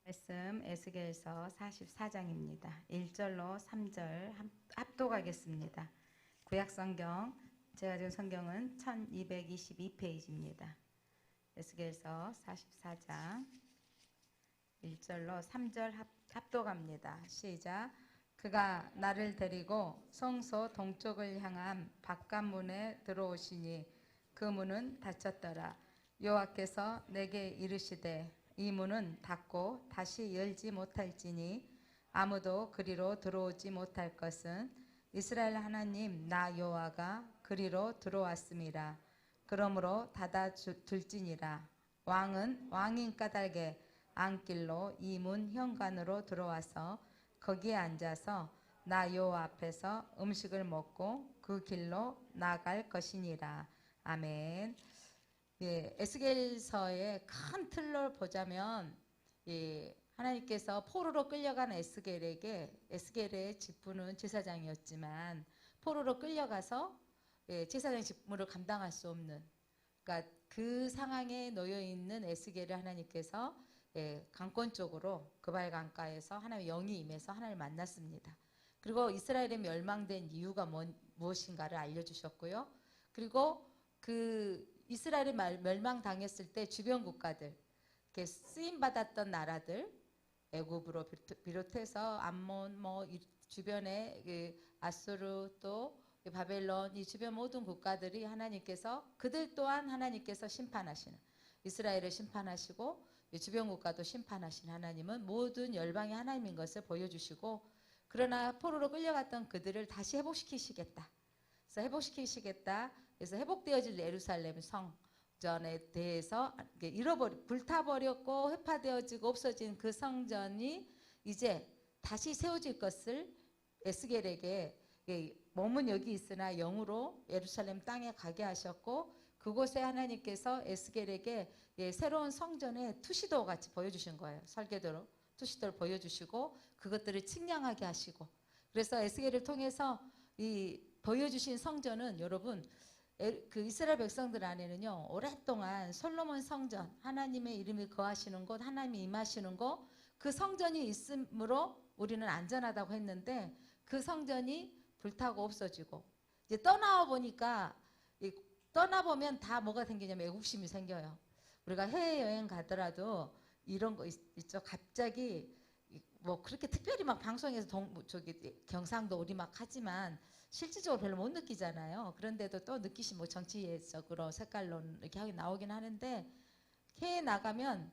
말씀 에스겔서 44장입니다. 1절로 3절 합독하겠습니다. 구약성경, 제가 지금 성경은 1222페이지입니다. 에스겔서 44장 1절로 3절 합독합니다. 시작. 그가 나를 데리고 성소 동쪽을 향한 바깥문에 들어오시니 그 문은 닫혔더라. 여호와께서 내게 이르시되 이 문은 닫고 다시 열지 못할지니 아무도 그리로 들어오지 못할 것은 이스라엘 하나님 나 여호와가 그리로 들어왔음이라. 그러므로 닫아 둘지니라. 왕은 왕인 까닭에 안길로 이 문 현관으로 들어와서 거기에 앉아서 나 여호와 앞에서 음식을 먹고 그 길로 나갈 것이니라. 아멘. 예, 에스겔서의 큰 틀로 보자면 하나님께서 포로로 끌려간 에스겔의 직분은 제사장이었지만 포로로 끌려가서 제사장 직무를 감당할 수 없는, 그러니까 그 상황에 놓여 있는 에스겔을 하나님께서 강권 쪽으로 그발 강가에서 하나님의 영이 임해서 하나님을 만났습니다. 그리고 이스라엘이 멸망된 이유가 무엇인가를 알려주셨고요. 그리고 그 이스라엘이 멸망당했을 때 주변 국가들, 쓰임 받았던 나라들, 애굽으로 비롯해서 암몬, 주변에 아수르 또 바벨론, 이 주변 모든 국가들이 하나님께서 그들 또한 하나님께서 심판하시는, 이스라엘을 심판하시고 주변 국가도 심판하신 하나님은 모든 열방의 하나님인 것을 보여주시고, 그러나 포로로 끌려갔던 그들을 다시 회복시키시겠다. 그래서 회복시키시겠다. 그래서 회복되어질 예루살렘 성전에 대해서 불타버렸고 회파되어지고 없어진 그 성전이 이제 다시 세워질 것을 에스겔에게 몸은 여기 있으나 영으로 예루살렘 땅에 가게 하셨고, 그곳에 하나님께서 에스겔에게 새로운 성전의 투시도 같이 보여주신 거예요. 설계도로 투시도를 보여주시고 그것들을 측량하게 하시고, 그래서 에스겔을 통해서 이 보여주신 성전은 여러분, 그 이스라엘 백성들 안에는요 오랫동안 솔로몬 성전, 하나님의 이름이 거하시는 곳, 하나님이 임하시는 곳, 그 성전이 있으므로 우리는 안전하다고 했는데 그 성전이 불타고 없어지고 이제 떠나보면 다 뭐가 생기냐면 애국심이 생겨요. 우리가 해외여행 가더라도 이런 거 있죠. 갑자기 뭐 그렇게 특별히 막 방송에서 경상도 오리막 하지만 실질적으로 별로 못 느끼잖아요. 그런데도 또 뭐 정치적으로 색깔로 이렇게 하게 나오긴 하는데, 해외 나가면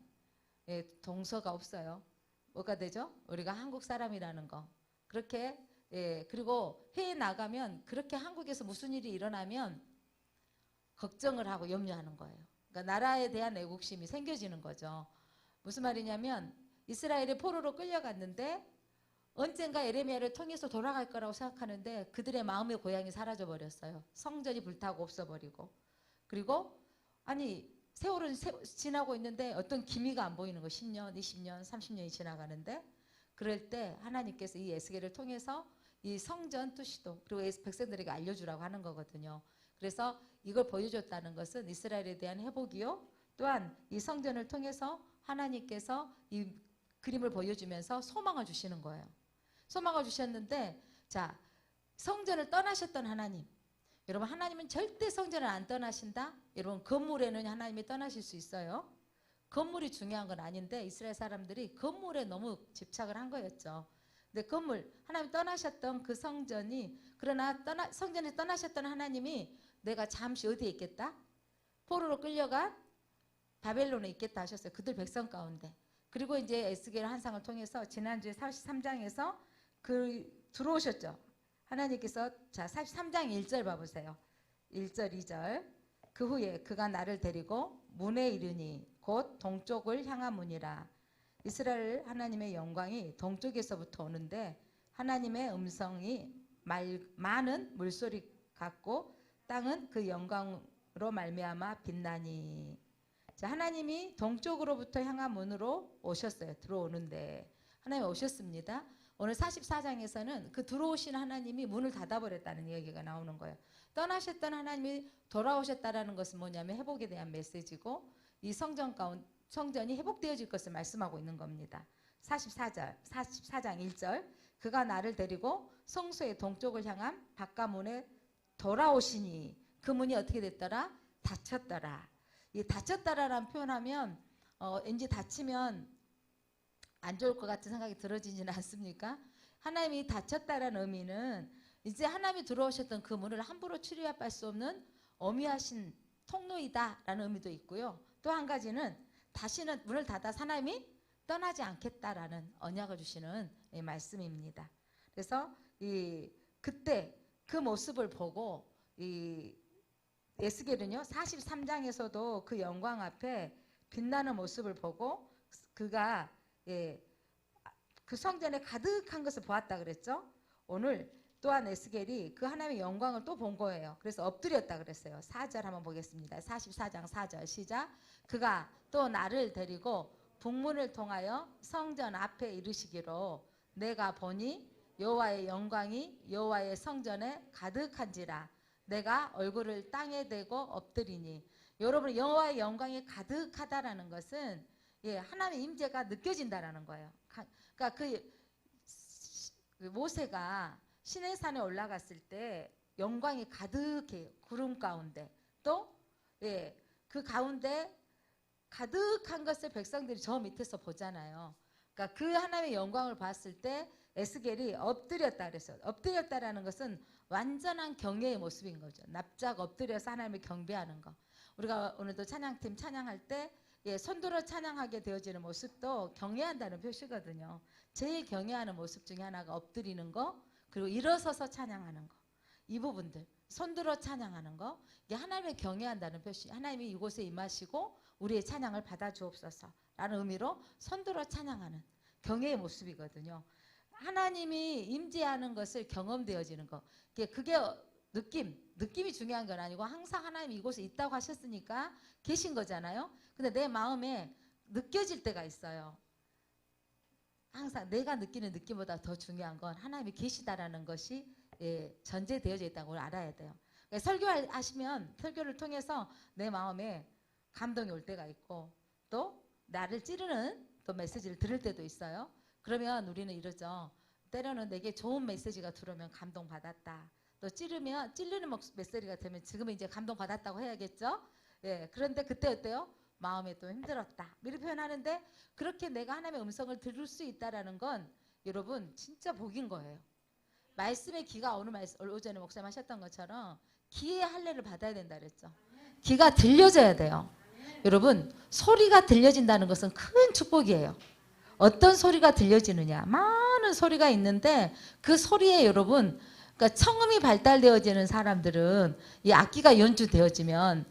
동서가 없어요. 뭐가 되죠? 우리가 한국 사람이라는 거. 그렇게 그리고 해외 나가면 그렇게 한국에서 무슨 일이 일어나면 걱정을 하고 염려하는 거예요. 그러니까 나라에 대한 애국심이 생겨지는 거죠. 무슨 말이냐면 이스라엘이 포로로 끌려갔는데 언젠가 에레미야를 통해서 돌아갈 거라고 생각하는데 그들의 마음의 고향이 사라져 버렸어요. 성전이 불타고 없어버리고, 그리고 세월은 지나고 있는데 어떤 기미가 안 보이는 거. 10년, 20년, 30년이 지나가는데, 그럴 때 하나님께서 이 에스겔을 통해서 이 성전 투시도 그리고 백성들에게 알려주라고 하는 거거든요. 그래서 이걸 보여줬다는 것은 이스라엘에 대한 회복이요, 또한 이 성전을 통해서 하나님께서 이 그림을 보여주면서 소망을 주시는 거예요. 소망을 주셨는데, 자, 성전을 떠나셨던 하나님, 여러분 하나님은 절대 성전을 안 떠나신다. 여러분 건물에는 하나님이 떠나실 수 있어요. 건물이 중요한 건 아닌데 이스라엘 사람들이 건물에 너무 집착을 한 거였죠. 근데 하나님 떠나셨던 그 성전이, 그러나 성전에 떠나셨던 하나님이 내가 잠시 어디에 있겠다? 포로로 끌려간 바벨론에 있겠다 하셨어요. 그들 백성 가운데. 그리고 이제 에스겔 환상을 통해서 지난주에 43장에서 들어오셨죠. 하나님께서, 자 43장 1절 봐보세요. 1절 2절. 그 후에 그가 나를 데리고 문에 이르니 곧 동쪽을 향한 문이라. 이스라엘 하나님의 영광이 동쪽에서부터 오는데 하나님의 음성이 많은 물소리 같고 땅은 그 영광으로 말미암아 빛나니. 자, 하나님이 동쪽으로부터 향한 문으로 오셨어요. 들어오는데 하나님이 오셨습니다. 오늘 44장에서는 그 들어오신 하나님이 문을 닫아버렸다는 얘기가 나오는 거예요. 떠나셨던 하나님이 돌아오셨다는 것은 뭐냐면 회복에 대한 메시지고, 이 성전 가운데 성전이 회복되어질 것을 말씀하고 있는 겁니다. 44장 1절 그가 나를 데리고 성소의 동쪽을 향한 바깥문에 돌아오시니 그 문이 어떻게 됐더라? 닫혔더라. 이 닫혔다라는 표현하면 왠지 닫히면 안 좋을 것 같은 생각이 들어지지는 않습니까? 하나님이 닫혔다라는 의미는 이제 하나님이 들어오셨던 그 문을 함부로 출입할 수 없는 엄위하신 통로이다라는 의미도 있고요. 또 한 가지는 다시는 문을 닫아 하나님이 떠나지 않겠다라는 언약을 주시는 말씀입니다. 그래서 그때 그 모습을 보고 에스겔은요 43장에서도 그 영광 앞에 빛나는 모습을 보고 그가 그 성전에 가득한 것을 보았다 그랬죠. 오늘 또한 에스겔이 그 하나님의 영광을 또 본 거예요. 그래서 엎드렸다 그랬어요. 4절 한번 보겠습니다. 44장 4절 시작. 그가 또 나를 데리고 북문을 통하여 성전 앞에 이르시기로 내가 보니 여호와의 영광이 여호와의 성전에 가득한지라 내가 얼굴을 땅에 대고 엎드리니. 여러분 여호와의 영광이 가득하다라는 것은 하나님의 임재가 느껴진다라는 거예요. 그러니까 그 모세가 시내산에 올라갔을 때 영광이 가득해요. 구름 가운데 또 그 가운데 가득한 것을 백성들이 저 밑에서 보잖아요. 그러니까 그 하나님의 영광을 봤을 때 에스겔이 엎드렸다 그랬어요. 엎드렸다라는 것은 완전한 경외의 모습인 거죠. 납작 엎드려서 하나님을 경배하는 거. 우리가 오늘도 찬양팀 찬양할 때 손들어 찬양하게 되어지는 모습도 경외한다는 표시거든요. 제일 경외하는 모습 중에 하나가 엎드리는 거, 그리고 일어서서 찬양하는 거. 이 부분들, 손들어 찬양하는 거, 이게 하나님을 경외한다는 표시. 하나님이 이곳에 임하시고 우리의 찬양을 받아주옵소서 라는 의미로 손들어 찬양하는 경외의 모습이거든요. 하나님이 임재하는 것을 경험되어지는 거. 그게 느낌이 중요한 건 아니고 항상 하나님이 이곳에 있다고 하셨으니까 계신 거잖아요. 근데 내 마음에 느껴질 때가 있어요. 항상 내가 느끼는 느낌보다 더 중요한 건 하나님이 계시다라는 것이 전제되어져 있다는 걸 알아야 돼요. 설교하시면 설교를 통해서 내 마음에 감동이 올 때가 있고 또 나를 찌르는 또 메시지를 들을 때도 있어요. 그러면 우리는 이러죠. 때로는 내게 좋은 메시지가 들어오면 감동받았다. 또 찌르는 메시지가 되면 지금은 이제 감동받았다고 해야겠죠. 그런데 그때 어때요? 마음에 또 힘들었다. 이렇게 표현하는데 그렇게 내가 하나님의 음성을 들을 수 있다라는 건 여러분 진짜 복인 거예요. 말씀의 귀가 오전에 목사님 하셨던 것처럼 귀의 할례를 받아야 된다 그랬죠. 귀가 들려져야 돼요. 여러분 소리가 들려진다는 것은 큰 축복이에요. 어떤 소리가 들려지느냐. 많은 소리가 있는데 그 소리에 여러분 그러니까 청음이 발달되어지는 사람들은 이 악기가 연주되어지면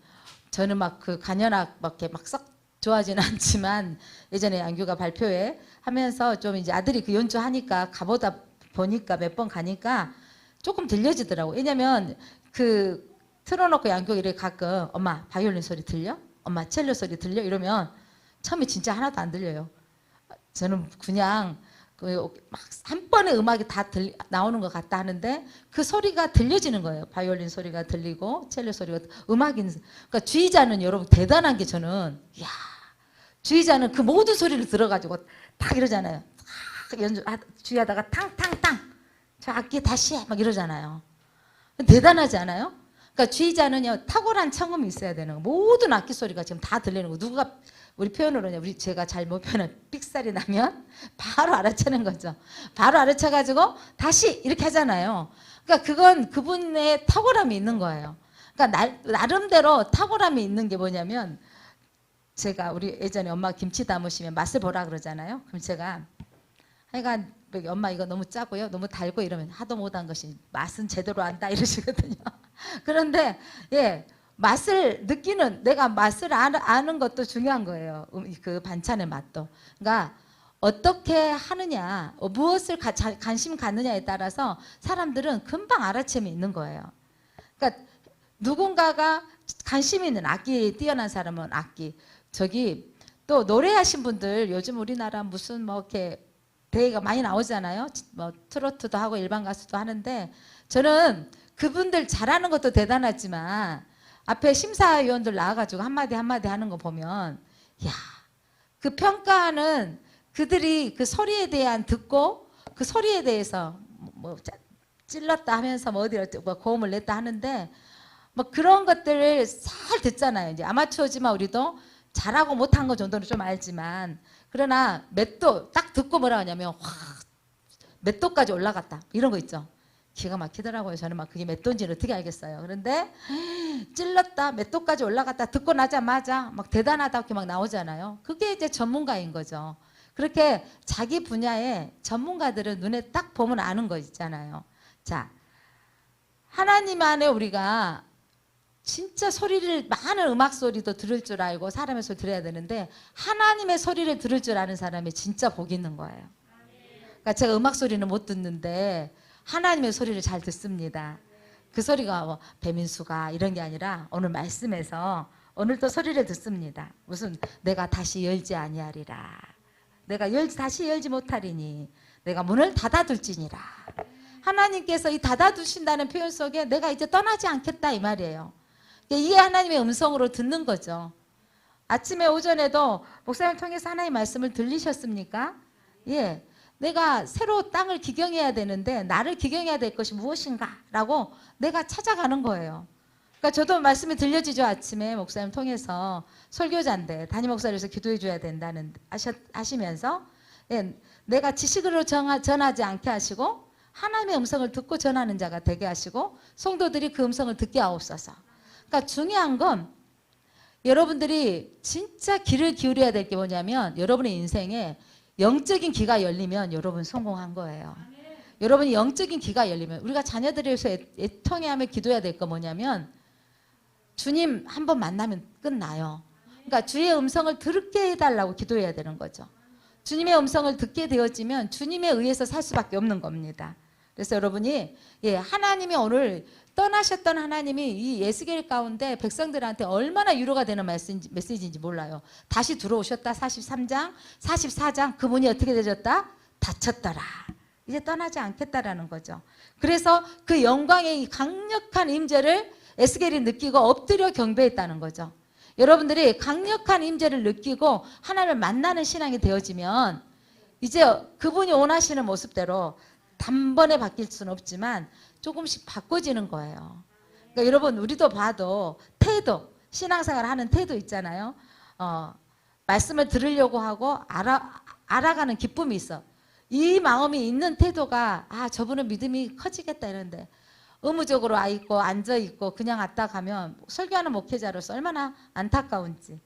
저는 막 그 간현악 막 썩 좋아하지는 않지만 예전에 양규가 발표회 하면서 좀 이제 아들이 그 연주하니까 보니까 몇 번 가니까 조금 들려지더라고. 왜냐면 그 틀어놓고 양규가 이렇게 가끔 엄마 바이올린 소리 들려? 엄마 첼로 소리 들려? 이러면 처음에 진짜 하나도 안 들려요. 저는 그냥 막 한 번에 음악이 다 나오는 것 같다 하는데 그 소리가 들려지는 거예요. 바이올린 소리가 들리고 첼로 소리가 그러니까 주의자는 여러분 대단한 게 저는 주의자는 그 모든 소리를 들어가지고 딱 이러잖아요. 주의하다가 탕탕탕 저 악기 다시 해 막 이러잖아요. 대단하지 않아요? 그러니까 주의자는요 탁월한 청음이 있어야 되는 거. 모든 악기 소리가 지금 다 들리는 거. 누가 우리 표현으로는 제가 잘 못 표현은 삑살이 나면 바로 알아채는 거죠. 바로 알아채가지고 다시 이렇게 하잖아요. 그러니까 그건 그분의 탁월함이 있는 거예요. 그러니까 나름대로 탁월함이 있는 게 뭐냐면 제가 우리 예전에 엄마 김치 담으시면 맛을 보라 그러잖아요. 그럼 제가 하여간 엄마 이거 너무 짜고요. 너무 달고 이러면 하도 못한 것이 맛은 제대로 안다 이러시거든요. 그런데 맛을 느끼는 내가 맛을 아는 것도 중요한 거예요. 그 반찬의 맛도. 그러니까 어떻게 하느냐, 무엇을 관심 갖느냐에 따라서 사람들은 금방 알아채미 있는 거예요. 그러니까 누군가가 관심 있는 악기에 뛰어난 사람은 악기. 또 노래하신 분들 요즘 우리나라 무슨 이렇게 대회가 많이 나오잖아요. 트로트도 하고 일반 가수도 하는데 저는 그분들 잘하는 것도 대단하지만 앞에 심사위원들 나와가지고 한마디 하는 거 보면 그 평가하는 그들이 그 소리에 대한 듣고 그 소리에 대해서 뭐 찔렀다 하면서 뭐 어디 뭐 고음을 냈다 하는데 뭐 그런 것들을 잘 듣잖아요. 이제 아마추어지만 우리도 잘하고 못한 거 정도는 좀 알지만 그러나 몇 도 딱 듣고 뭐라 하냐면 몇 도까지 올라갔다 이런 거 있죠. 기가 막히더라고요. 저는 막 그게 몇 도인지는 어떻게 알겠어요. 그런데 찔렀다 몇 도까지 올라갔다 듣고 나자마자 막 대단하다 이렇게 막 나오잖아요. 그게 이제 전문가인 거죠. 그렇게 자기 분야의 전문가들은 눈에 딱 보면 아는 거 있잖아요. 자, 하나님 안에 우리가 진짜 소리를 많은 음악 소리도 들을 줄 알고 사람의 소리 들어야 되는데 하나님의 소리를 들을 줄 아는 사람이 진짜 복 있는 거예요. 그러니까 제가 음악 소리는 못 듣는데 하나님의 소리를 잘 듣습니다. 그 소리가 뭐 배민수가 이런 게 아니라 오늘 말씀에서 오늘도 소리를 듣습니다. 무슨 내가 다시 열지 아니하리라. 내가 다시 열지 못하리니 내가 문을 닫아둘지니라. 하나님께서 이 닫아두신다는 표현 속에 내가 이제 떠나지 않겠다 이 말이에요. 이게 하나님의 음성으로 듣는 거죠. 아침에 오전에도 목사님 통해서 하나님의 말씀을 들리셨습니까? 예, 내가 새로 땅을 기경해야 되는데 나를 기경해야 될 것이 무엇인가 라고 내가 찾아가는 거예요. 그러니까 저도 말씀이 들려지죠. 아침에 목사님 통해서 설교자인데 담임 목사님께서 기도해 줘야 된다는 하시면서 예, 내가 지식으로 전하지 않게 하시고 하나님의 음성을 듣고 전하는 자가 되게 하시고 성도들이 그 음성을 듣게 하옵소서. 그러니까 중요한 건 여러분들이 진짜 귀를 기울여야 될 게 뭐냐면 여러분의 인생에 영적인 귀가 열리면 여러분 성공한 거예요. 여러분이 영적인 귀가 열리면 우리가 자녀들을 위해서 애통해하며 기도해야 될 거 뭐냐면 주님 한번 만나면 끝나요. 그러니까 주의 음성을 듣게 해달라고 기도해야 되는 거죠. 주님의 음성을 듣게 되어지면 주님에 의해서 살 수밖에 없는 겁니다. 그래서 여러분이 하나님이 오늘 떠나셨던 하나님이 이 에스겔 가운데 백성들한테 얼마나 위로가 되는 메시지인지 몰라요. 다시 들어오셨다. 43장, 44장 그 문이 어떻게 되졌다? 닫혔더라. 이제 떠나지 않겠다라는 거죠. 그래서 그 영광의 강력한 임재를 에스겔이 느끼고 엎드려 경배했다는 거죠. 여러분들이 강력한 임재를 느끼고 하나님을 만나는 신앙이 되어지면 이제 그분이 원하시는 모습대로 단번에 바뀔 수는 없지만 조금씩 바꿔지는 거예요. 그러니까 여러분 우리도 봐도 태도, 신앙생활 하는 태도 있잖아요. 말씀을 들으려고 하고 알아가는 기쁨이 있어. 이 마음이 있는 태도가 저분은 믿음이 커지겠다 이런데 의무적으로 와 있고 앉아 있고 그냥 왔다 가면 설교하는 목회자로서 얼마나 안타까운지.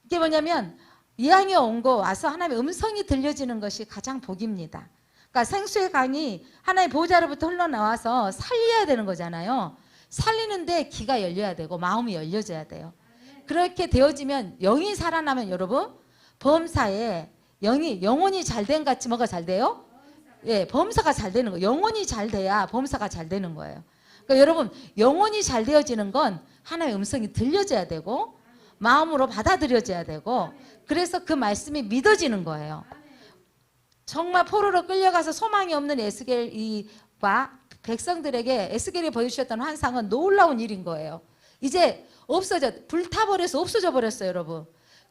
이게 뭐냐면 이왕에 온 거 와서 하나님의 음성이 들려지는 것이 가장 복입니다. 그러니까 생수의 강이 하나님의 보호자로부터 흘러나와서 살려야 되는 거잖아요. 살리는데 귀가 열려야 되고 마음이 열려져야 돼요. 그렇게 되어지면 영이 살아나면 여러분 범사에 영혼이 잘 된 같이 뭐가 잘 돼요? 예, 범사가 잘 되는 거예요. 영혼이 잘 돼야 범사가 잘 되는 거예요. 그러니까 여러분 영혼이 잘 되어지는 건 하나님의 음성이 들려져야 되고 마음으로 받아들여져야 되고 그래서 그 말씀이 믿어지는 거예요. 정말 포로로 끌려가서 소망이 없는 에스겔과 백성들에게 에스겔이 보여주셨던 환상은 놀라운 일인 거예요. 이제 불타버려서 없어져 버렸어요, 여러분.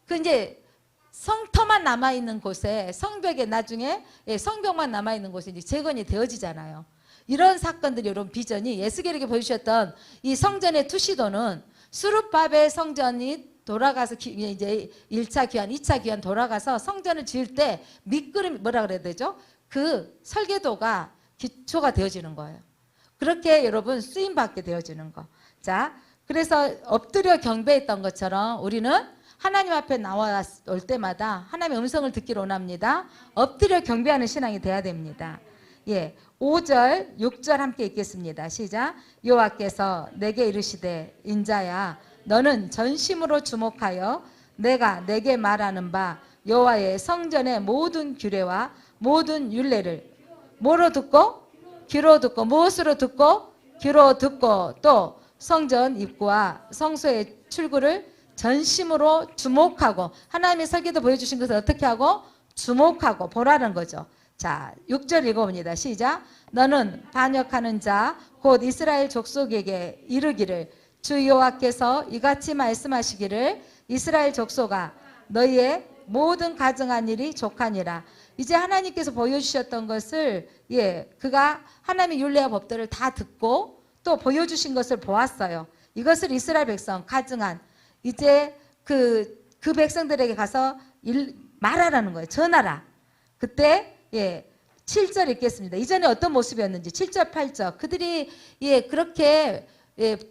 그 이제 성터만 남아있는 곳에 성벽에 나중에 성벽만 남아있는 곳에 이제 재건이 되어지잖아요. 이런 사건들이 여러분 비전이 에스겔에게 보여주셨던 이 성전의 투시도는 수르바벨 성전이 돌아가서 이제 1차 귀환, 2차 귀환 돌아가서 성전을 지을 때 밑그림 뭐라 그래야 되죠? 그 설계도가 기초가 되어지는 거예요. 그렇게 여러분 쓰임 받게 되어지는 거. 자, 그래서 엎드려 경배했던 것처럼 우리는 하나님 앞에 나와 올 때마다 하나님의 음성을 듣기를 원합니다. 엎드려 경배하는 신앙이 돼야 됩니다. 예, 5절, 6절 함께 읽겠습니다. 시작. 여호와께서 내게 이르시되 인자야 너는 전심으로 주목하여 내가 내게 말하는 바 여호와의 성전의 모든 규례와 모든 율례를 뭐로 듣고? 귀로 듣고. 무엇으로 듣고? 귀로 듣고 또 성전 입구와 성소의 출구를 전심으로 주목하고 하나님의 설계도 보여주신 것을 어떻게 하고? 주목하고 보라는 거죠. 자, 6절 읽어봅니다. 시작. 너는 반역하는 자 곧 이스라엘 족속에게 이르기를 주 여호와께서 이같이 말씀하시기를 이스라엘 족속아 너희의 모든 가증한 일이 족하니라. 이제 하나님께서 보여주셨던 것을 그가 하나님의 율례와 법도를 다 듣고 또 보여주신 것을 보았어요. 이것을 이스라엘 백성 가증한 이제 그 백성들에게 가서 말하라는 거예요. 전하라. 그때 7절 읽겠습니다. 이전에 어떤 모습이었는지 7절 8절 그들이 그렇게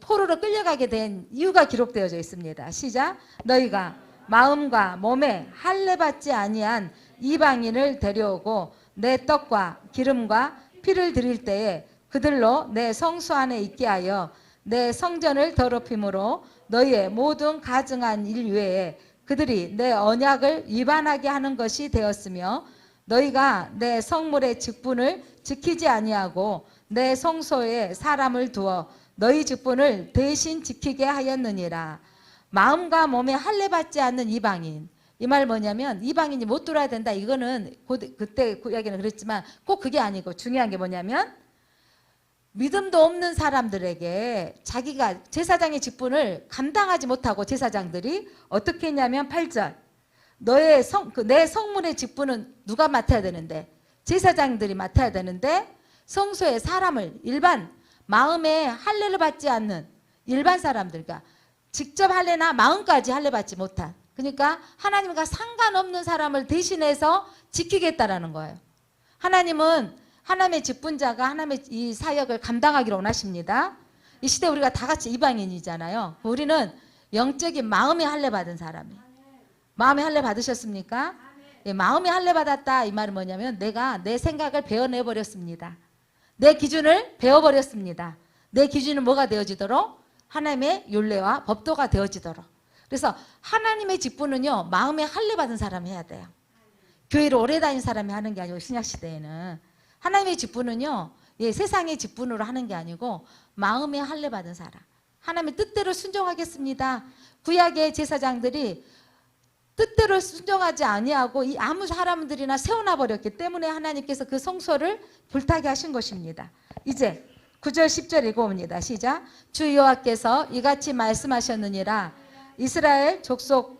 포로로 끌려가게 된 이유가 기록되어져 있습니다. 시작. 너희가 마음과 몸에 할례받지 아니한 이방인을 데려오고 내 떡과 기름과 피를 드릴 때에 그들로 내 성소 안에 있게 하여 내 성전을 더럽힘으로 너희의 모든 가증한 일 외에 그들이 내 언약을 위반하게 하는 것이 되었으며 너희가 내 성물의 직분을 지키지 아니하고 내 성소에 사람을 두어 너희 직분을 대신 지키게 하였느니라. 마음과 몸에 할례받지 않는 이방인. 이 말 뭐냐면 이방인이 못 들어야 된다. 이거는 그때 이야기는 그랬지만 꼭 그게 아니고 중요한 게 뭐냐면 믿음도 없는 사람들에게 자기가 제사장의 직분을 감당하지 못하고 제사장들이 어떻게 했냐면 8절 내 성문의 직분은 누가 맡아야 되는데 제사장들이 맡아야 되는데 성소에 사람을 일반 마음에 할례를 받지 않는 일반 사람들 그러니까 직접 할례나 마음까지 할례 받지 못한 그러니까 하나님과 상관없는 사람을 대신해서 지키겠다라는 거예요. 하나님은 하나님의 직분자가 하나님의 이 사역을 감당하기를 원하십니다. 이 시대 우리가 다 같이 이방인이잖아요. 우리는 영적인 마음에 할례 받은 사람이에요. 마음에 할례 받으셨습니까? 마음에 할례 받았다 이 말은 뭐냐면 내가 내 생각을 베어내버렸습니다. 내 기준을 베어버렸습니다. 내 기준은 뭐가 되어지도록? 하나님의 율례와 법도가 되어지도록. 그래서 하나님의 직분은요 마음에 할례 받은 사람이 해야 돼요. 교회를 오래 다닌 사람이 하는 게 아니고 신약시대에는 하나님의 직분은요 세상의 직분으로 하는 게 아니고 마음에 할례 받은 사람 하나님의 뜻대로 순종하겠습니다. 구약의 제사장들이 뜻대로 순종하지 아니하고 이 아무 사람들이나 세워놔 버렸기 때문에 하나님께서 그 성소를 불타게 하신 것입니다. 이제 9절 10절 읽어봅니다. 시작. 주 여호와께서 이같이 말씀하셨느니라. 이스라엘 족속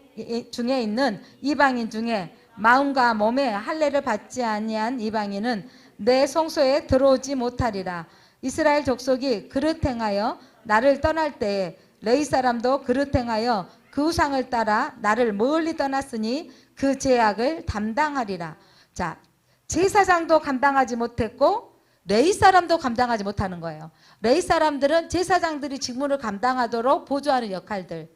중에 있는 이방인 중에 마음과 몸에 할례를 받지 아니한 이방인은 내 성소에 들어오지 못하리라. 이스라엘 족속이 그릇 행하여 나를 떠날 때에 레위 사람도 그릇 행하여 그 우상을 따라 나를 멀리 떠났으니 그 죄악을 담당하리라. 자, 제사장도 감당하지 못했고 레위 사람도 감당하지 못하는 거예요. 레위 사람들은 제사장들이 직무를 감당하도록 보조하는 역할들,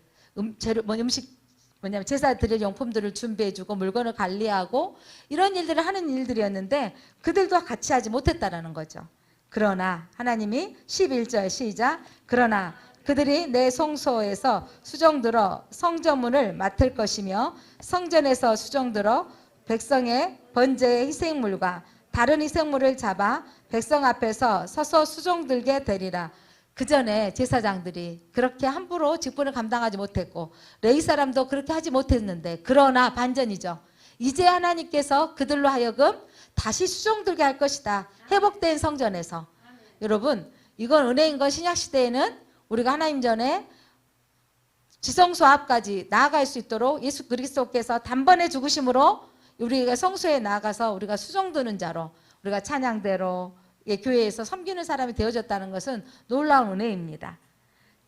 뭐냐면 제사 드릴 용품들을 준비해주고 물건을 관리하고 이런 일들을 하는 일들이었는데 그들도 같이 하지 못했다라는 거죠. 그러나 하나님이 11절 시작. 그러나 그들이 내 성소에서 수종들어 성전문을 맡을 것이며 성전에서 수종들어 백성의 번제의 희생물과 다른 희생물을 잡아 백성 앞에서 서서 수종들게 되리라. 그 전에 제사장들이 그렇게 함부로 직분을 감당하지 못했고 레위 사람도 그렇게 하지 못했는데 그러나 반전이죠. 이제 하나님께서 그들로 하여금 다시 수종들게 할 것이다. 회복된 성전에서. 여러분 이건 은혜인 건 신약시대에는 우리가 하나님 전에 지성소 앞까지 나아갈 수 있도록 예수 그리스도께서 단번에 죽으심으로 우리가 성소에 나아가서 우리가 수종드는 자로 우리가 찬양대로 교회에서 섬기는 사람이 되어졌다는 것은 놀라운 은혜입니다.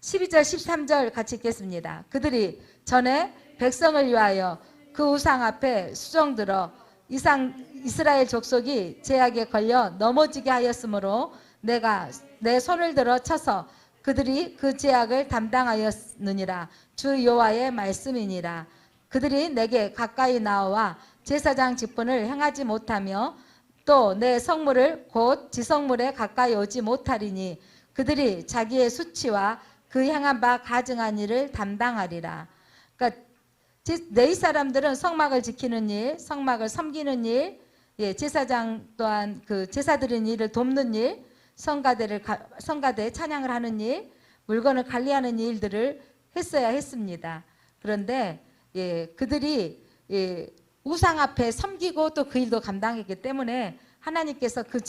12절 13절 같이 읽겠습니다. 그들이 전에 백성을 위하여 그 우상 앞에 수종들어 이스라엘 족속이 제약에 걸려 넘어지게 하였으므로 내가 내 손을 들어 쳐서 그들이 그 제약을 담당하였느니라. 주 여호와의 말씀이니라. 그들이 내게 가까이 나와 제사장 직분을 행하지 못하며 또 내 성물을 곧 지성물에 가까이 오지 못하리니 그들이 자기의 수치와 그 행한 바 가증한 일을 담당하리라. 그러니까 레위 사람들은 성막을 지키는 일, 성막을 섬기는 일, 제사장 또한 그 제사 드리는 일을 돕는 일, 성가대 찬양을 하는 일, 물건을 관리하는 일들을 했어야 했습니다. 그런데 그들이 우상 앞에 섬기고 또 그 일도 감당했기 때문에 하나님께서 그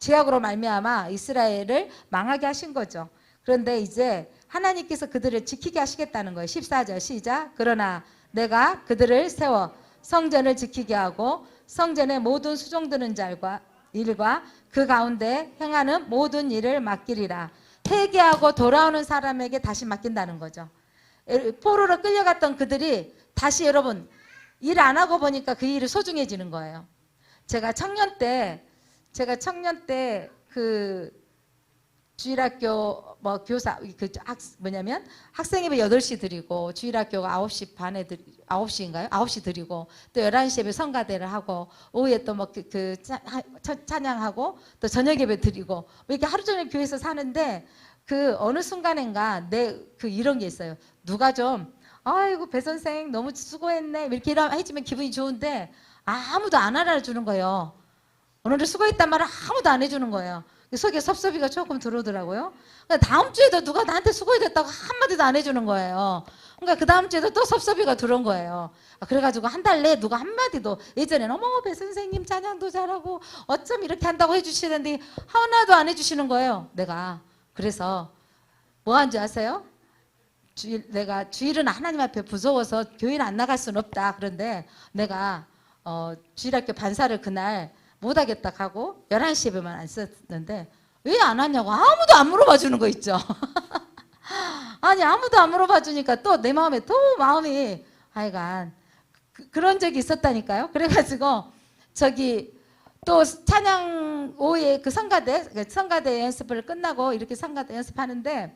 제약으로 말미암아 이스라엘을 망하게 하신 거죠. 그런데 이제 하나님께서 그들을 지키게 하시겠다는 거예요. 14절 시작. 그러나 내가 그들을 세워 성전을 지키게 하고 성전의 모든 수종드는 자과 일과 그 가운데 행하는 모든 일을 맡기리라. 회개하고 돌아오는 사람에게 다시 맡긴다는 거죠. 포로로 끌려갔던 그들이 다시 여러분 일 안 하고 보니까 그 일이 소중해지는 거예요. 제가 청년 때 그 주일학교 뭐 교사 뭐냐면 학생회비 8시 드리고 주일학교가 9시 반에 9시인가요? 9시 드리고 또 11시 예배 성가대를 하고 오후에 또 뭐 찬양하고 또 저녁 예배 드리고 뭐 이렇게 하루 종일 교회에서 사는데 그 어느 순간인가 내 그 이런 게 있어요. 누가 좀 아이고 배 선생 너무 수고했네 이렇게 해주면 기분이 좋은데 아무도 안 알아주는 거예요. 오늘도 수고했단 말을 아무도 안 해주는 거예요. 속에 섭섭이가 조금 들어오더라고요. 그러니까 다음 주에도 누가 나한테 수고해줬다고 한마디도 안 해주는 거예요. 그러니까 그 다음 주에도 또 섭섭이가 들어온 거예요. 그래가지고 한 달 내에 누가 한마디도 예전에는 어머 배 선생님 찬양도 잘하고 어쩜 이렇게 한다고 해주시는데 하나도 안 해주시는 거예요. 내가 그래서 뭐 한 줄 아세요? 내가 주일은 하나님 앞에 무서워서 교회는 안 나갈 수는 없다. 그런데 내가 주일학교 반사를 그날 못하겠다 하고 11시 예배만 안 썼는데 왜 안 왔냐고 아무도 안 물어봐 주는 거 있죠. 아니 아무도 안 물어봐 주니까 또 내 마음에 또 마음이 하여간 그런 적이 있었다니까요. 그래가지고 저기 또 찬양 오후에 그 성가대 연습을 끝나고 이렇게 성가대 연습하는데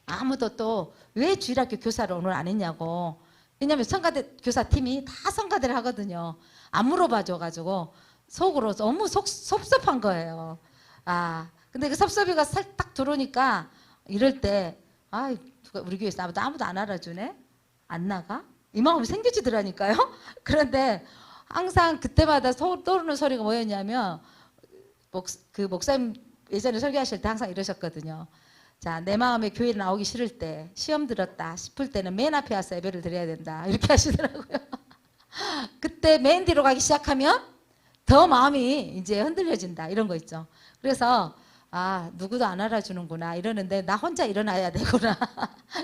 아무도 또 왜 주일학교 교사를 오늘 안 했냐고. 왜냐면 성가대 교사팀이 다 성가대를 하거든요. 안 물어봐 줘가지고 속으로 너무 섭섭한 거예요. 근데 그 섭섭이가 살짝 들어오니까 이럴 때 우리 교회에서 아무도 안 알아주네? 안 나가? 이 마음이 생겨지더라니까요. 그런데 항상 그때마다 떠오르는 소리가 뭐였냐면 그 목사님 예전에 설교하실 때 항상 이러셨거든요. 자, 내 마음에 교회를 나오기 싫을 때 시험 들었다 싶을 때는 맨 앞에 와서 예배를 드려야 된다 이렇게 하시더라고요. 그때 맨 뒤로 가기 시작하면 더 마음이 이제 흔들려진다 이런 거 있죠. 그래서 누구도 안 알아주는구나 이러는데 나 혼자 일어나야 되구나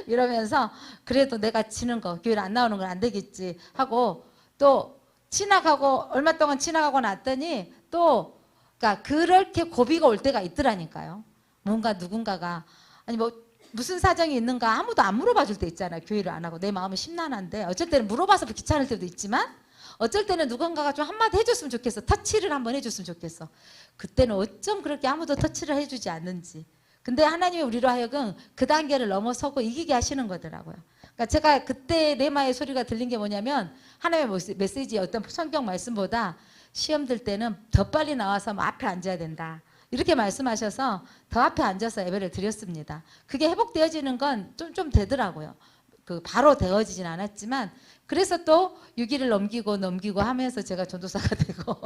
이러면서 그래도 내가 지는 거 교회를 안 나오는 건 안 되겠지 하고 또 지나가고 얼마 동안 지나가고 났더니 또 그러니까 그렇게 고비가 올 때가 있더라니까요. 뭔가 누군가가 아니 뭐 무슨 사정이 있는가 아무도 안 물어봐 줄 때 있잖아요. 교회를 안 하고 내 마음은 심란한데 어쩔 때는 물어봐서 귀찮을 때도 있지만 어쩔 때는 누군가가 좀 한마디 해줬으면 좋겠어. 터치를 한번 해줬으면 좋겠어. 그때는 어쩜 그렇게 아무도 터치를 해주지 않는지. 근데 하나님이 우리로 하여금 그 단계를 넘어서고 이기게 하시는 거더라고요. 그러니까 제가 그때 레마의 소리가 들린 게 뭐냐면 하나님의 메시지 어떤 성경 말씀보다 시험 들 때는 더 빨리 나와서 앞에 앉아야 된다. 이렇게 말씀하셔서 더 앞에 앉아서 예배를 드렸습니다. 그게 회복되어지는 건 좀 되더라고요. 바로 되어지진 않았지만 그래서 또 6일을 넘기고 하면서 제가 전도사가 되고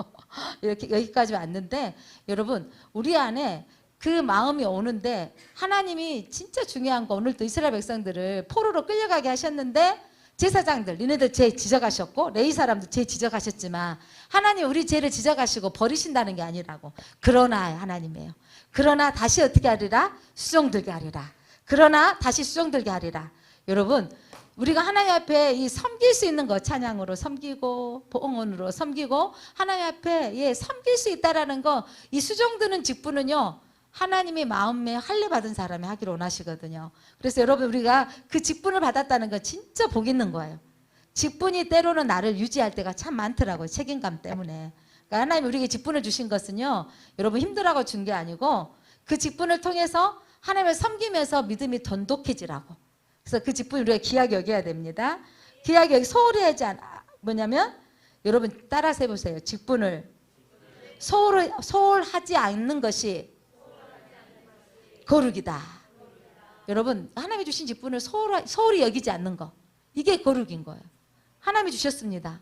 이렇게 여기까지 왔는데 여러분 우리 안에 그 마음이 오는데 하나님이 진짜 중요한 거 오늘도 이스라엘 백성들을 포로로 끌려가게 하셨는데 제사장들 니네들 죄 지적하셨고 레위 사람들 죄 지적하셨지만 하나님 우리 죄를 지적하시고 버리신다는 게 아니라고. 그러나 하나님이에요. 그러나 다시 어떻게 하리라? 수종들게 하리라. 그러나 다시 수종들게 하리라. 여러분 우리가 하나님 앞에 섬길 수 있는 거 찬양으로 섬기고 봉헌으로 섬기고 하나님 앞에 섬길 수 있다라는 거 이 수종드는 직분은요 하나님의 마음에 할례 받은 사람이 하기를 원하시거든요. 그래서 여러분 우리가 그 직분을 받았다는 건 진짜 복 있는 거예요. 직분이 때로는 나를 유지할 때가 참 많더라고요. 책임감 때문에. 그러니까 하나님 우리에게 직분을 주신 것은요 여러분 힘들라고 준 게 아니고 그 직분을 통해서 하나님을 섬기면서 믿음이 돈독해지라고. 그래서 그 직분을 우리가 귀하게 여겨야 됩니다. 귀하게 여기 소홀히 하지 뭐냐면 여러분 따라서 해보세요. 직분을 소홀하지 않는 것이 거룩이다. 여러분 하나님이 주신 직분을 소홀히 여기지 않는 거 이게 거룩인 거예요. 하나님이 주셨습니다.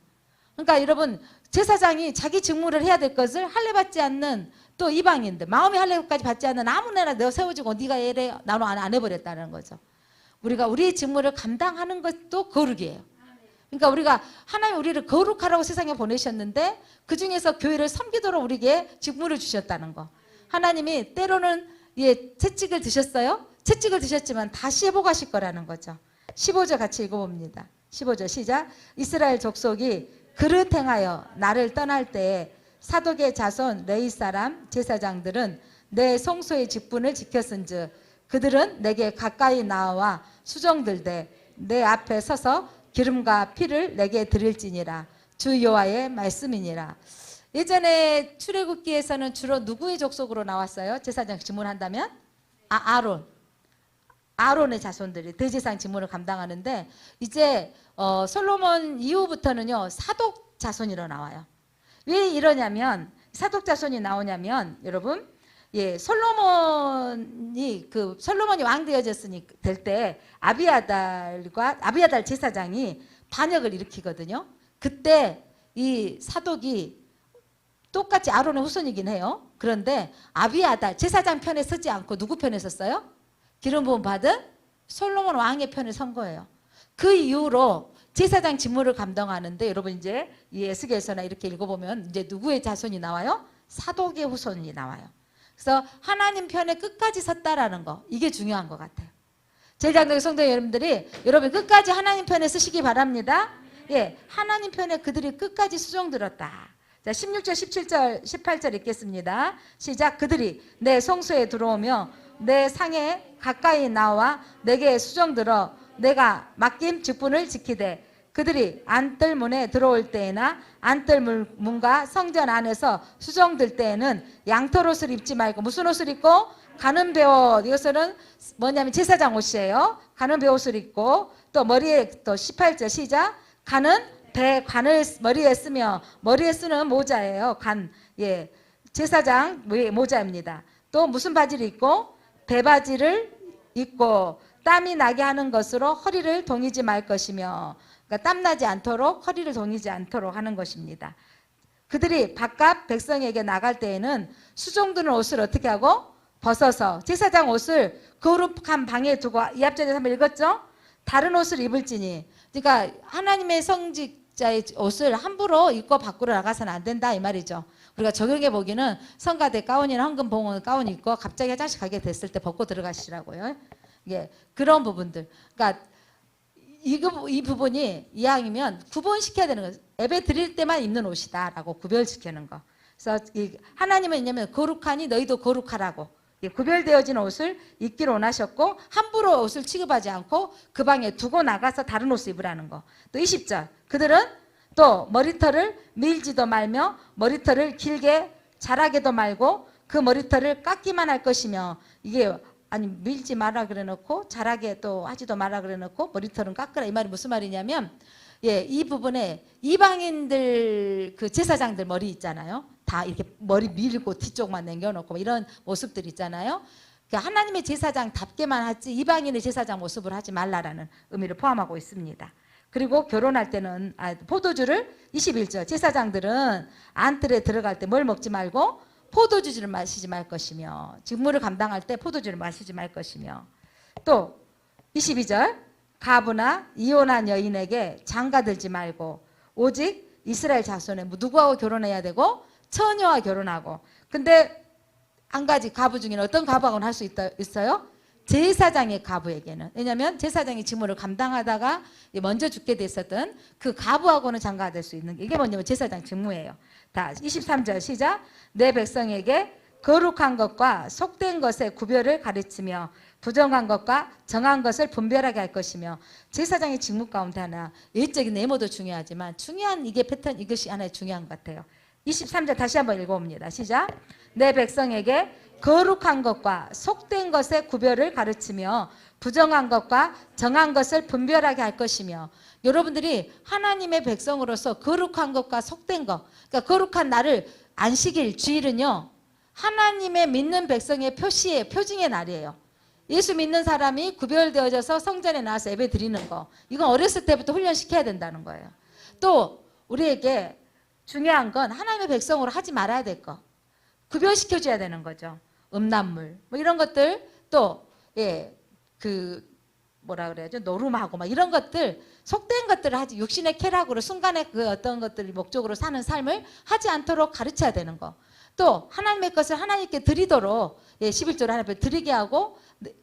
그러니까 여러분 제사장이 자기 직무를 해야 될 것을 할례받지 않는 또 이방인들 마음의 할례까지 받지 않는 아무나 내가 세워지고 네가 이래 나로 안 해버렸다는 거죠. 우리가 우리의 직무를 감당하는 것도 거룩이에요. 그러니까 우리가 하나님 우리를 거룩하라고 세상에 보내셨는데 그 중에서 교회를 섬기도록 우리에게 직무를 주셨다는 거. 하나님이 때로는 채찍을 드셨어요? 채찍을 드셨지만 다시 회복하실 거라는 거죠. 15절 같이 읽어봅니다. 15절 시작. 이스라엘 족속이 그릇 행하여 나를 떠날 때에 사독의 자손 레위 사람 제사장들은 내 성소의 직분을 지켰은즉 그들은 내게 가까이 나와 수종들되 내 앞에 서서 기름과 피를 내게 드릴지니라. 주 여호와의 말씀이니라. 예전에 출애굽기에서는 주로 누구의 족속으로 나왔어요? 제사장 직무를 한다면? 아론의 자손들이 대제사장 직무를 감당하는데 이제 솔로몬 이후부터는요 사독 자손으로 나와요. 왜 이러냐면 사독 자손이 나오냐면 여러분 솔로몬이 왕 되어졌으니 될 때 아비아달 제사장이 반역을 일으키거든요. 그때 이 사독이 똑같이 아론의 후손이긴 해요. 그런데 아비아달 제사장 편에 서지 않고 누구 편에 섰어요? 기름 부음 받은 솔로몬 왕의 편에 선 거예요. 그 이후로 제사장 직무를 감당하는데 여러분 이제 이 에스겔서나 이렇게 읽어보면 이제 누구의 자손이 나와요? 사독의 후손이 나와요. 그래서 하나님 편에 끝까지 섰다라는 거 이게 중요한 것 같아요. 제일장로교 성도 여러분들이 여러분 끝까지 하나님 편에 서시기 바랍니다. 예, 하나님 편에 그들이 끝까지 수종들었다. 자, 16절, 17절, 18절 읽겠습니다. 시작. 그들이 내 성소에 들어오며 내 상에 가까이 나와 내게 수종들어 내가 맡긴 직분을 지키되 그들이 안뜰문에 들어올 때에나 안뜰문과 성전 안에서 수종들 때에는 양털 옷을 입지 말고 무슨 옷을 입고? 가는 배옷. 이것은 뭐냐면 제사장 옷이에요. 가는 배옷을 입고 또 머리에 또 18절 시작. 가는 관을 머리에 쓰며 머리에 쓰는 모자예요. 제사장 모자입니다. 또 무슨 바지를 입고? 배바지를 입고 땀이 나게 하는 것으로 허리를 동이지 말 것이며 그러니까 땀나지 않도록 허리를 동이지 않도록 하는 것입니다. 그들이 바깥 백성에게 나갈 때에는 수종드는 옷을 어떻게 하고? 벗어서 제사장 옷을 거룩한 방에 두고 이 앞전에서 한번 읽었죠? 다른 옷을 입을지니 그러니까 하나님의 성직자의 옷을 함부로 입고 밖으로 나가서는 안 된다 이 말이죠. 우리가 적용해 보기는 성가대 가운이나 헌금봉원 가운 입고 갑자기 화장실 가게 됐을 때 벗고 들어가시라고요. 예, 그런 부분들. 그러니까 이 부분이 이왕이면 구분시켜야 되는 거예요. 예배 드릴 때만 입는 옷이다라고 구별시키는 거. 그래서 하나님은 왜냐면 거룩하니 너희도 거룩하라고 구별되어진 옷을 입기를 원하셨고 함부로 옷을 취급하지 않고 그 방에 두고 나가서 다른 옷을 입으라는 거. 또 20절. 그들은 또 머리털을 밀지도 말며 머리털을 길게 자라게도 말고 그 머리털을 깎기만 할 것이며 이게 아니 밀지 마라 그래 놓고 자라게 또 하지도 마라 그래 놓고 머리털은 깎으라 이 말이 무슨 말이냐면 이 부분에 이방인들 그 제사장들 머리 있잖아요. 다 이렇게 머리 밀고 뒤쪽만 남겨놓고 이런 모습들 있잖아요. 그러니까 하나님의 제사장답게만 하지 이방인의 제사장 모습을 하지 말라라는 의미를 포함하고 있습니다. 그리고 결혼할 때는 포도주를 21절 제사장들은 안뜰에 들어갈 때 뭘 먹지 말고 포도주를 마시지 말 것이며 직무를 감당할 때 포도주를 마시지 말 것이며 또 22절 가부나 이혼한 여인에게 장가들지 말고 오직 이스라엘 자손에 누구하고 결혼해야 되고 처녀와 결혼하고 근데 한 가지 가부 중에는 어떤 가부하고는 할 수 있어요? 제사장의 가부에게는 왜냐하면 제사장이 직무를 감당하다가 먼저 죽게 됐었던 그 가부하고는 장가가 될 수 있는 게 이게 뭐냐면 제사장 직무예요. 다 23절 시작. 내 백성에게 거룩한 것과 속된 것의 구별을 가르치며 부정한 것과 정한 것을 분별하게 할 것이며 제사장의 직무 가운데 하나 일적인 네모도 중요하지만 중요한 이게 패턴 이것이 하나의 중요한 것 같아요. 23절 다시 한번 읽어봅니다. 시작. 내 백성에게 거룩한 것과 속된 것의 구별을 가르치며 부정한 것과 정한 것을 분별하게 할 것이며 여러분들이 하나님의 백성으로서 거룩한 것과 속된 것 그러니까 거룩한 날을 안식일 주일은요 하나님의 믿는 백성의 표징의 날이에요. 예수 믿는 사람이 구별되어져서 성전에 나와서 예배 드리는 거 이건 어렸을 때부터 훈련시켜야 된다는 거예요. 또 우리에게 중요한 건 하나님의 백성으로 하지 말아야 될 거 구별시켜줘야 되는 거죠. 음란물 뭐 이런 것들 또 뭐라 그래야죠 노름하고 막 이런 것들 속된 것들을 하지 육신의 쾌락으로 순간의 그 어떤 것들을 목적으로 사는 삶을 하지 않도록 가르쳐야 되는 거. 또 하나님의 것을 하나님께 드리도록 11조를 하나님께 드리게 하고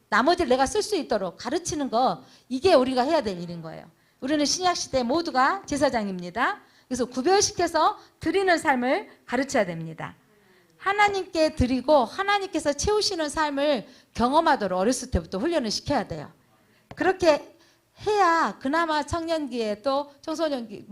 나머지를 내가 쓸 수 있도록 가르치는 거 이게 우리가 해야 될 일인 거예요. 우리는 신약 시대 모두가 제사장입니다. 그래서 구별시켜서 드리는 삶을 가르쳐야 됩니다. 하나님께 드리고 하나님께서 채우시는 삶을 경험하도록 어렸을 때부터 훈련을 시켜야 돼요. 그렇게 해야 그나마 청년기에 또 청소년기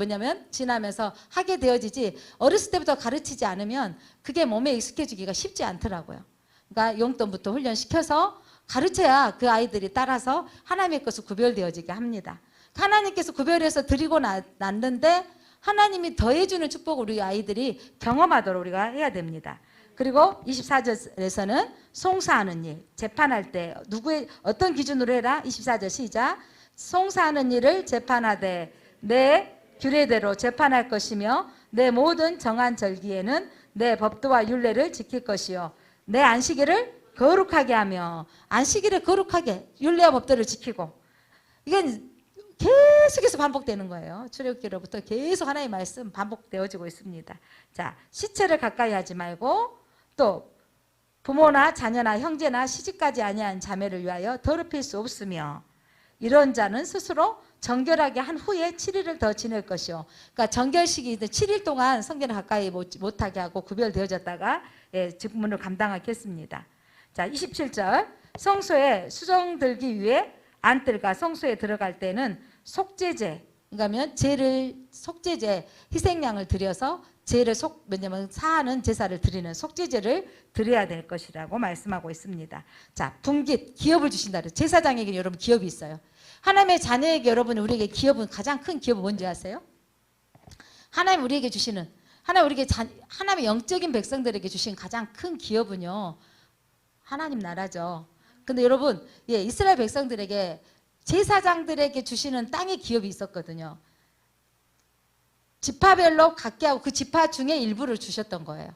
지나면서 하게 되어지지, 어렸을 때부터 가르치지 않으면 그게 몸에 익숙해지기가 쉽지 않더라고요. 그러니까 용돈부터 훈련시켜서 가르쳐야 그 아이들이 따라서 하나님의 것을 구별되어지게 합니다. 하나님께서 구별해서 드리고 났는데 하나님이 더해주는 축복을 우리 아이들이 경험하도록 우리가 해야 됩니다. 그리고 24절에서는 송사하는 일, 재판할 때 누구의 어떤 기준으로 해라? 24절 시작. 송사하는 일을 재판하되 내 규례대로 재판할 것이며 내 모든 정한 절기에는 내 법도와 율례를 지킬 것이요 내 안식일을 거룩하게 하며, 안식일을 거룩하게 율례와 법도를 지키고, 이건 계속해서 반복되는 거예요. 출애굽기로부터 계속 하나님의 말씀 반복되어지고 있습니다. 자, 시체를 가까이 하지 말고, 또 부모나 자녀나 형제나 시집가지 아니한 자매를 위하여 더럽힐 수 없으며, 이런 자는 스스로 정결하게 한 후에 7일을 더 지낼 것이요. 그러니까 정결식이 7일 동안 성전을 가까이 못하게 하고 구별되어졌다가 직분을 감당하겠습니다. 자, 27절. 성소에 수정 들기 위해 안뜰과 성소에 들어갈 때는 속죄제, 그러니까 죄를 속죄제, 희생양을 드려서 죄를 사하는 제사를 드리는 속죄제를 드려야 될 것이라고 말씀하고 있습니다. 자, 분깃, 기업을 주신다. 제사장에게 여러분 기업이 있어요. 하나님의 자녀에게 여러분, 우리에게 기업은, 가장 큰 기업은 뭔지 아세요? 하나님 우리에게 주시는, 하나님의 영적인 백성들에게 주신 가장 큰 기업은요, 하나님 나라죠. 근데 여러분, 이스라엘 백성들에게, 제사장들에게 주시는 땅의 기업이 있었거든요. 지파별로 각기 하고 그 지파 중에 일부를 주셨던 거예요.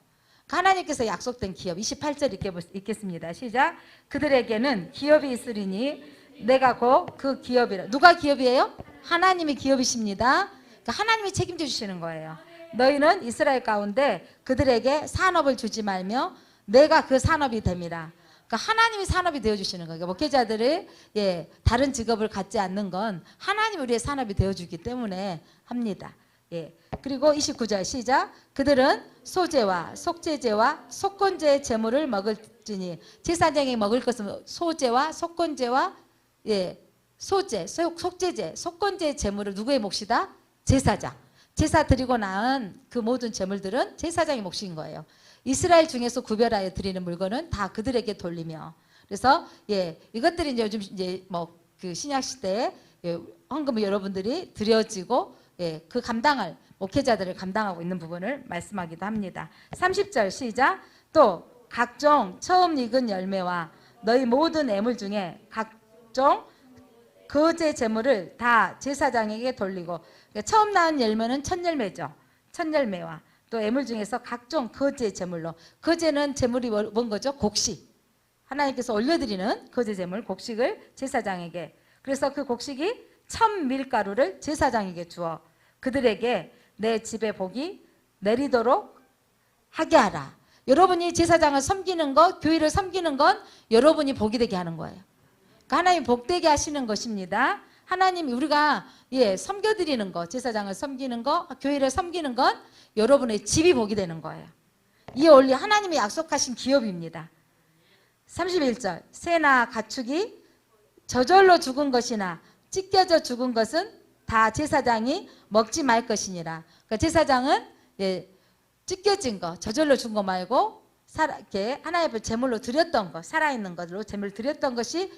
하나님께서 약속된 기업, 28절 읽겠습니다. 시작. 그들에게는 기업이 있으리니 내가 곧 그 기업이라. 누가 기업이에요? 하나님이 기업이십니다. 그러니까 하나님이 책임져 주시는 거예요. 너희는 이스라엘 가운데 그들에게 산업을 주지 말며 내가 그 산업이 됩니다. 그러니까 하나님이 산업이 되어주시는 거예요. 목회자들이 다른 직업을 갖지 않는 건 하나님이 우리의 산업이 되어주기 때문에 합니다. 그리고 29절 시작. 그들은 소제와 속죄제와 속건제의 제물을 먹을지니, 제사장이 먹을 것은 소제와 속건제와 소제, 속죄제, 속건제의 제물을 누구의 몫이다? 제사장. 제사 드리고 나은 그 모든 제물들은 제사장의 몫인 거예요. 이스라엘 중에서 구별하여 드리는 물건은 다 그들에게 돌리며, 그래서 이것들이 이제 요즘 그 신약 시대에 헌금을 여러분들이 드려지고 그 감당을, 목회자들을 감당하고 있는 부분을 말씀하기도 합니다. 30절 시작. 또 각종 처음 익은 열매와 너희 모든 애물 중에 각종 거제 제물을 다 제사장에게 돌리고, 그러니까 처음 낳은 열매는 첫 열매죠. 첫 열매와 또 애물 중에서 각종 거제 제물로, 거제는 제물이 뭔 거죠? 곡식. 하나님께서 올려드리는 거제 제물, 곡식을 제사장에게, 그래서 그 곡식이 천 밀가루를 제사장에게 주어 그들에게 내 집에 복이 내리도록 하게 하라. 여러분이 제사장을 섬기는 것, 교회를 섬기는 건 여러분이 복이 되게 하는 거예요. 그러니까 하나님 복되게 하시는 것입니다. 하나님이 우리가 섬겨드리는 것, 제사장을 섬기는 것, 교회를 섬기는 건 여러분의 집이 복이 되는 거예요. 이 원리 하나님이 약속하신 기업입니다. 31절. 새나 가축이 저절로 죽은 것이나 찢겨져 죽은 것은 다 제사장이 먹지 말 것이니라. 그러니까 제사장은 찢겨진 거, 저절로 죽은 거 말고 이렇게 하나님 앞에 제물로 드렸던 것, 살아있는 것으로 제물 드렸던 것이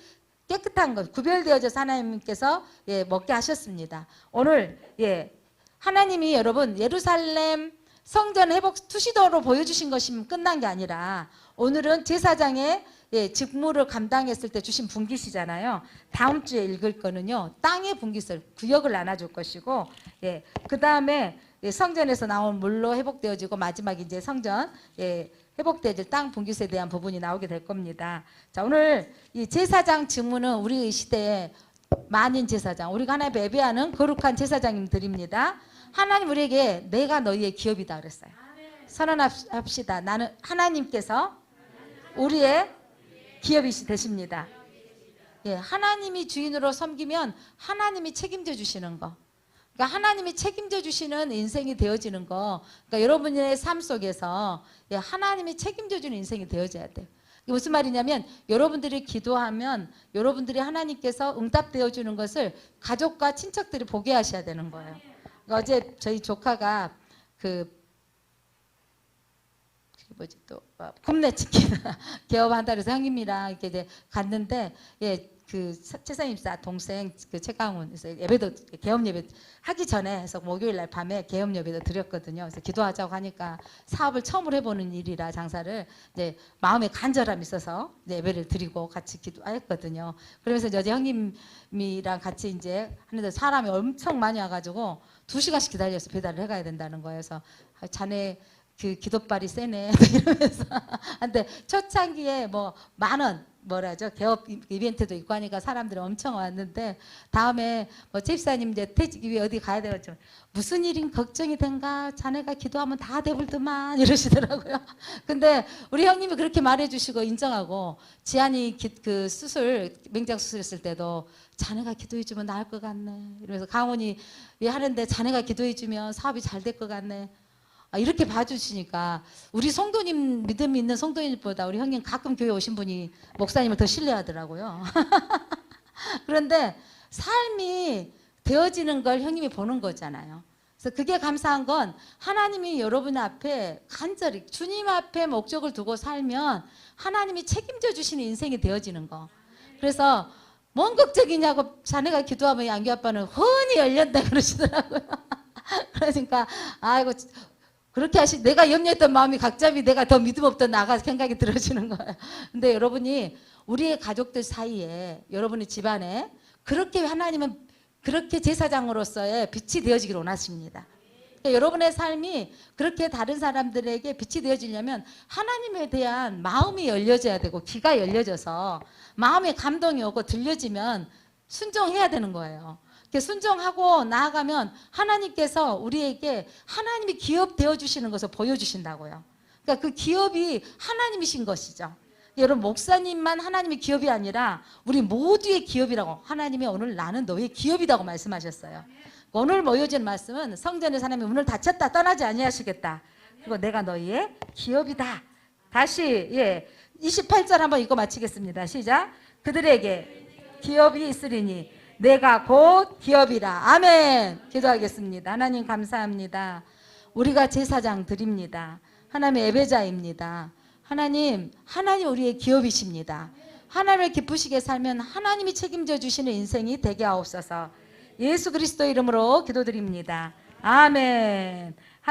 깨끗한 것, 구별되어져서 하나님께서 먹게 하셨습니다. 오늘 하나님이 여러분 예루살렘 성전 회복 투시도로 보여주신 것이면 끝난 게 아니라, 오늘은 제사장의 직무를 감당했을 때 주신 분깃이잖아요. 다음 주에 읽을 거는요, 땅의 분깃을 구역을 나눠줄 것이고, 그 다음에 성전에서 나온 물로 회복되어지고, 마지막 이제 성전 회복되어질 땅 분깃에 대한 부분이 나오게 될 겁니다. 자, 오늘 이 제사장 직무는 우리 시대에 만인 제사장, 우리가 하나님 예배하는 거룩한 제사장님들입니다. 하나님 우리에게 내가 너희의 기업이다 그랬어요. 선언합시다. 나는 하나님께서 우리의 기업이 되십니다. 하나님이 주인으로 섬기면 하나님이 책임져 주시는 거. 그러니까 하나님이 책임져 주시는 인생이 되어지는 거. 그러니까 여러분의 삶 속에서 하나님이 책임져 주는 인생이 되어져야 돼요. 이게 무슨 말이냐면 여러분들이 기도하면 여러분들이 하나님께서 응답되어 주는 것을 가족과 친척들이 보게 하셔야 되는 거예요. 그러니까 어제 저희 조카가 뭐지 또 굽네치킨 개업한다 그래서 형님이랑 이렇게 이제 갔는데 최선임사 동생 최강훈에서 예배도 개업 예배 하기 전에 해서 목요일 날 밤에 개업 예배도 드렸거든요. 그래서 기도하자고 하니까 사업을 처음으로 해보는 일이라 장사를 이제 마음에 간절함이 있어서 이제 예배를 드리고 같이 기도했거든요. 그러면서 이제 형님이랑 같이 이제 하는데 사람이 엄청 많이 와가지고 2시간씩 기다려서 배달을 해가야 된다는 거예요. 그래서 자네 기도발이 세네 이러면서 근데 초창기에 뭐 많은 뭐라죠 개업 이벤트도 있고 하니까 사람들이 엄청 왔는데 다음에 뭐 집사님 이제 퇴직 위에 어디 가야 되겠죠. 무슨 일인 걱정이 된가 자네가 기도하면 다 되불더만 이러시더라고요. 근데 우리 형님이 그렇게 말해주시고 인정하고 지안이 수술 맹장 수술했을 때도 자네가 기도해주면 나을 것 같네 이러면서 강훈이 하는데 자네가 기도해주면 사업이 잘 될 것 같네. 이렇게 봐주시니까 우리 성도님 믿음이 있는 성도님보다 우리 형님 가끔 교회 오신 분이 목사님을 더 신뢰하더라고요. 그런데 삶이 되어지는 걸 형님이 보는 거잖아요. 그래서 그게 감사한 건 하나님이 여러분 앞에 간절히 주님 앞에 목적을 두고 살면 하나님이 책임져 주시는 인생이 되어지는 거. 그래서 뭔 걱정이냐고 자네가 기도하면 양규 아빠는 훤히 열렸다 그러시더라고요. 그러니까 아이고 그렇게 내가 염려했던 마음이 각잡이 내가 더 믿음 없던 나가 생각이 들어지는 거예요. 근데 여러분이 우리의 가족들 사이에 여러분의 집안에 그렇게 하나님은 그렇게 제사장으로서의 빛이 되어지기를 원하십니다. 그러니까 여러분의 삶이 그렇게 다른 사람들에게 빛이 되어지려면 하나님에 대한 마음이 열려져야 되고 귀가 열려져서 마음에 감동이 오고 들려지면 순종해야 되는 거예요. 순종하고 나아가면 하나님께서 우리에게 하나님이 기업 되어주시는 것을 보여주신다고요. 그러니까 그 기업이 하나님이신 것이죠. 여러분 목사님만 하나님의 기업이 아니라 우리 모두의 기업이라고 하나님이 오늘 나는 너의 기업이라고 말씀하셨어요. 오늘 모여진 말씀은 성전에서 하나님이 문을 닫혔다 떠나지 아니하시겠다. 그리고 내가 너희의 기업이다. 다시 28절 한번 읽고 마치겠습니다. 시작. 그들에게 기업이 있으리니 내가 곧 기업이라. 아멘. 기도하겠습니다. 하나님 감사합니다. 우리가 제사장 드립니다. 하나님의 예배자입니다. 하나님 우리의 기업이십니다. 하나님을 기쁘시게 살면 하나님이 책임져 주시는 인생이 되게 하옵소서. 예수 그리스도 이름으로 기도드립니다. 아멘.